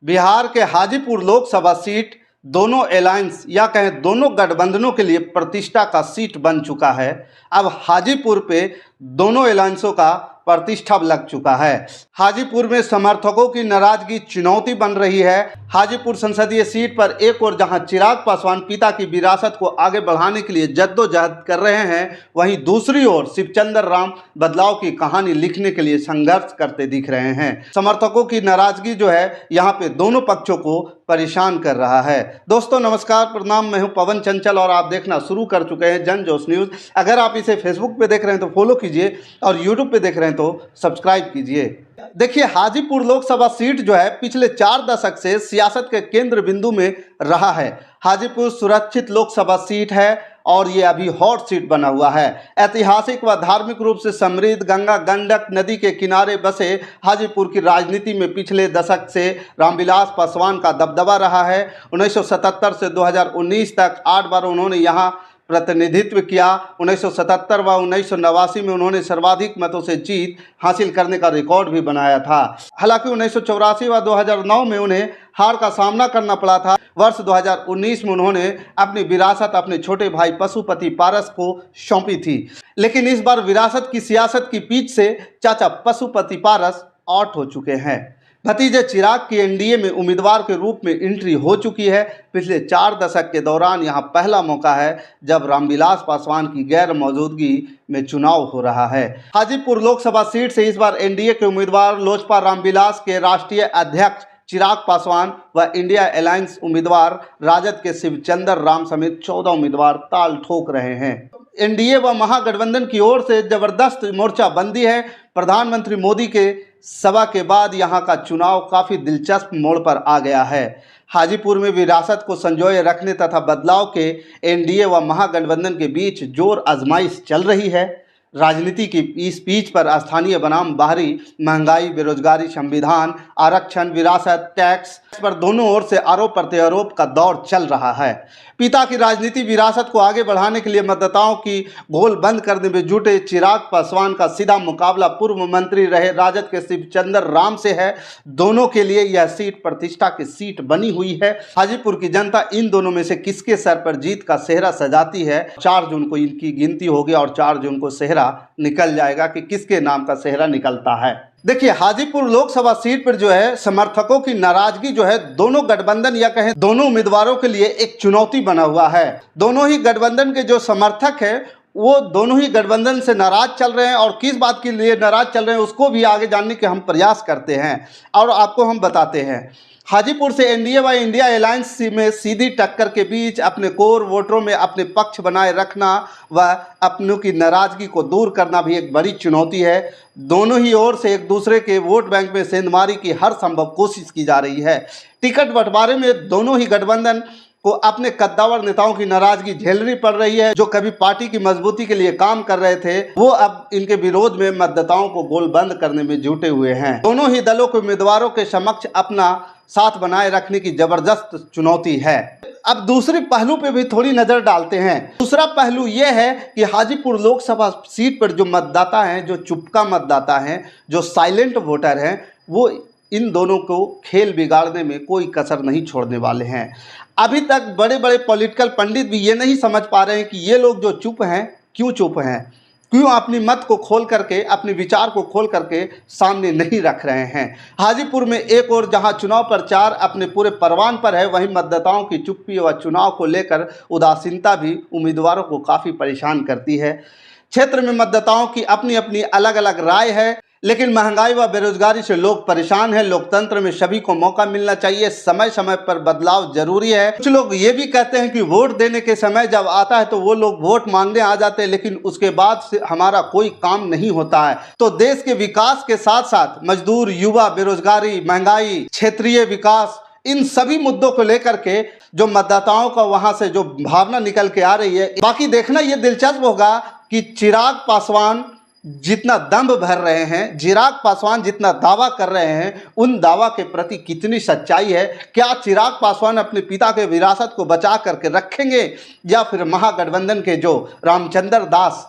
बिहार के हाजीपुर लोकसभा सीट दोनों अलायंस या कहें दोनों गठबंधनों के लिए प्रतिष्ठा का सीट बन चुका है। अब हाजीपुर पे दोनों अलायंसों का प्रतिष्ठा लग चुका है। हाजीपुर में समर्थकों की नाराजगी चुनौती बन रही है। हाजीपुर संसदीय सीट पर एक और जहां चिराग पासवान पिता की विरासत को आगे बढ़ाने के लिए जद्दोजहद कर रहे हैं, वहीं दूसरी ओर शिवचंद्र राम बदलाव की कहानी लिखने के लिए संघर्ष करते दिख रहे हैं। समर्थकों की नाराजगी जो है यहाँ पे दोनों पक्षों को परेशान कर रहा है। दोस्तों नमस्कार, प्रणाम, मैं हूं पवन चंचल और आप देखना शुरू कर चुके हैं जन जोश न्यूज़। अगर आप इसे फेसबुक पे देख रहे हैं तो फॉलो कीजिए और यूट्यूब पे देख रहे हैं तो सब्सक्राइब कीजिए। देखिए, हाजीपुर लोकसभा सीट जो है पिछले 4 दशक से सियासत के केंद्र बिंदु में रहा है। हाजीपुर सुरक्षित लोकसभा सीट है और ये अभी हॉट सीट बना हुआ है। ऐतिहासिक व धार्मिक रूप से समृद्ध गंगा गंडक नदी के किनारे बसे हाजीपुर की राजनीति में पिछले दशक से रामविलास पासवान का दबदबा रहा है। 1977 से 2019 तक 8 बार उन्होंने यहाँ प्रतिनिधित्व किया। 1977 व 1989 में उन्होंने सर्वाधिक मतों से जीत हासिल करने का रिकॉर्ड भी बनाया था। हालांकि 1984 व 2009 में उन्हें हार का सामना करना पड़ा था। वर्ष 2019 में उन्होंने अपनी विरासत अपने छोटे भाई पशुपति पारस को सौंपी थी, लेकिन इस बार विरासत की सियासत की पीछ से चाचा पशुपति पारस आउट हो चुके हैं। भतीजे चिराग की एनडीए में उम्मीदवार के रूप में एंट्री हो चुकी है। पिछले 4 दशक के दौरान यहां पहला मौका है जब रामविलास पासवान की गैर मौजूदगी में चुनाव हो रहा है। हाजीपुर लोकसभा सीट से इस बार एनडीए के उम्मीदवार लोजपा रामविलास के राष्ट्रीय अध्यक्ष चिराग पासवान व इंडिया अलायंस उम्मीदवार राजद के शिवचंद्र राम समेत 14 उम्मीदवार ताल ठोक रहे हैं। एनडीए व महागठबंधन की ओर से जबरदस्त मोर्चाबंदी है। प्रधानमंत्री मोदी के सभा के बाद यहां का चुनाव काफ़ी दिलचस्प मोड़ पर आ गया है। हाजीपुर में विरासत को संजोए रखने तथा बदलाव के एनडीए व महागठबंधन के बीच जोर आजमाइश चल रही है। राजनीति की इस पीच पर स्थानीय बनाम बाहरी महंगाई, बेरोजगारी, संविधान, आरक्षण, विरासत, टैक्स पर दोनों ओर से आरोप प्रत्यारोप का दौर चल रहा है। पिता की राजनीति विरासत को आगे बढ़ाने के लिए मतदाताओं की गोल बंद करने में जुटे चिराग पासवान का सीधा मुकाबला पूर्व मंत्री रहे राजद के शिवचंद्र राम से है। दोनों के लिए यह सीट प्रतिष्ठा की सीट बनी हुई है। हाजीपुर की जनता इन दोनों में से किसके सर पर जीत का सेहरा सजाती है, 4 जून को इनकी गिनती होगी और 4 जून को सेहरा निकल जाएगा कि किसके नाम का सेहरा निकलता है। देखिए, हाजीपुर लोकसभा सीट पर जो है समर्थकों की नाराजगी जो है दोनों गठबंधन या कहें दोनों उम्मीदवारों के लिए एक चुनौती बना हुआ है। दोनों ही गठबंधन के जो समर्थक है वो दोनों ही गठबंधन से नाराज चल रहे हैं और किस बात के लिए नाराज चल रहे हैं उसको भी आगे जानने के हम प्रयास करते हैं और आपको हम बताते हैं। हाजीपुर से एनडीए व इंडिया अलायंस में सीधी टक्कर के बीच अपने कोर वोटरों में अपने पक्ष बनाए रखना व अपनों की नाराजगी को दूर करना भी एक बड़ी चुनौती है। दोनों ही ओर से एक दूसरे के वोट बैंक में सेंधमारी की हर संभव कोशिश की जा रही है। टिकट बंटवारे में दोनों ही गठबंधन को अपने कद्दावर नेताओं की नाराजगी झेलनी पड़ रही है। जो कभी पार्टी की मजबूती के लिए काम कर रहे थे वो अब इनके विरोध में मतदाताओं को गोलबंद करने में जुटे हुए हैं। दोनों ही दलों के उम्मीदवारों के समक्ष अपना साथ बनाए रखने की जबरदस्त चुनौती है। अब दूसरे पहलू पे भी थोड़ी नजर डालते हैं। दूसरा पहलू यह है कि हाजीपुर लोकसभा सीट पर जो मतदाता हैं, जो चुपका मतदाता हैं, जो साइलेंट वोटर हैं, वो इन दोनों को खेल बिगाड़ने में कोई कसर नहीं छोड़ने वाले हैं। अभी तक बड़े बड़े पॉलिटिकल पंडित भी ये नहीं समझ पा रहे हैं कि ये लोग जो चुप हैं क्यों चुप हैं, क्यों अपनी मत को खोल करके, अपने विचार को खोल करके सामने नहीं रख रहे हैं। हाजीपुर में एक और जहां चुनाव प्रचार अपने पूरे परवान पर है, वहीं मतदाताओं की चुप्पी व चुनाव को लेकर उदासीनता भी उम्मीदवारों को काफ़ी परेशान करती है। क्षेत्र में मतदाताओं की अपनी अपनी अलग अलग राय है, लेकिन महंगाई व बेरोजगारी से लोग परेशान हैं। लोकतंत्र में सभी को मौका मिलना चाहिए, समय समय पर बदलाव जरूरी है। कुछ लोग ये भी कहते हैं कि वोट देने के समय जब आता है तो वो लोग वोट मांगने आ जाते हैं, लेकिन उसके बाद से हमारा कोई काम नहीं होता है। तो देश के विकास के साथ साथ मजदूर, युवा, बेरोजगारी, महंगाई, क्षेत्रीय विकास, इन सभी मुद्दों को लेकर के जो मतदाताओं का वहां से जो भावना निकल के आ रही है। बाकी देखना ये दिलचस्प होगा कि चिराग पासवान जितना दम्भ भर रहे हैं, चिराग पासवान जितना दावा कर रहे हैं, उन दावा के प्रति कितनी सच्चाई है। क्या चिराग पासवान अपने पिता के विरासत को बचा करके रखेंगे या फिर महागठबंधन के जो रामचंद्र दास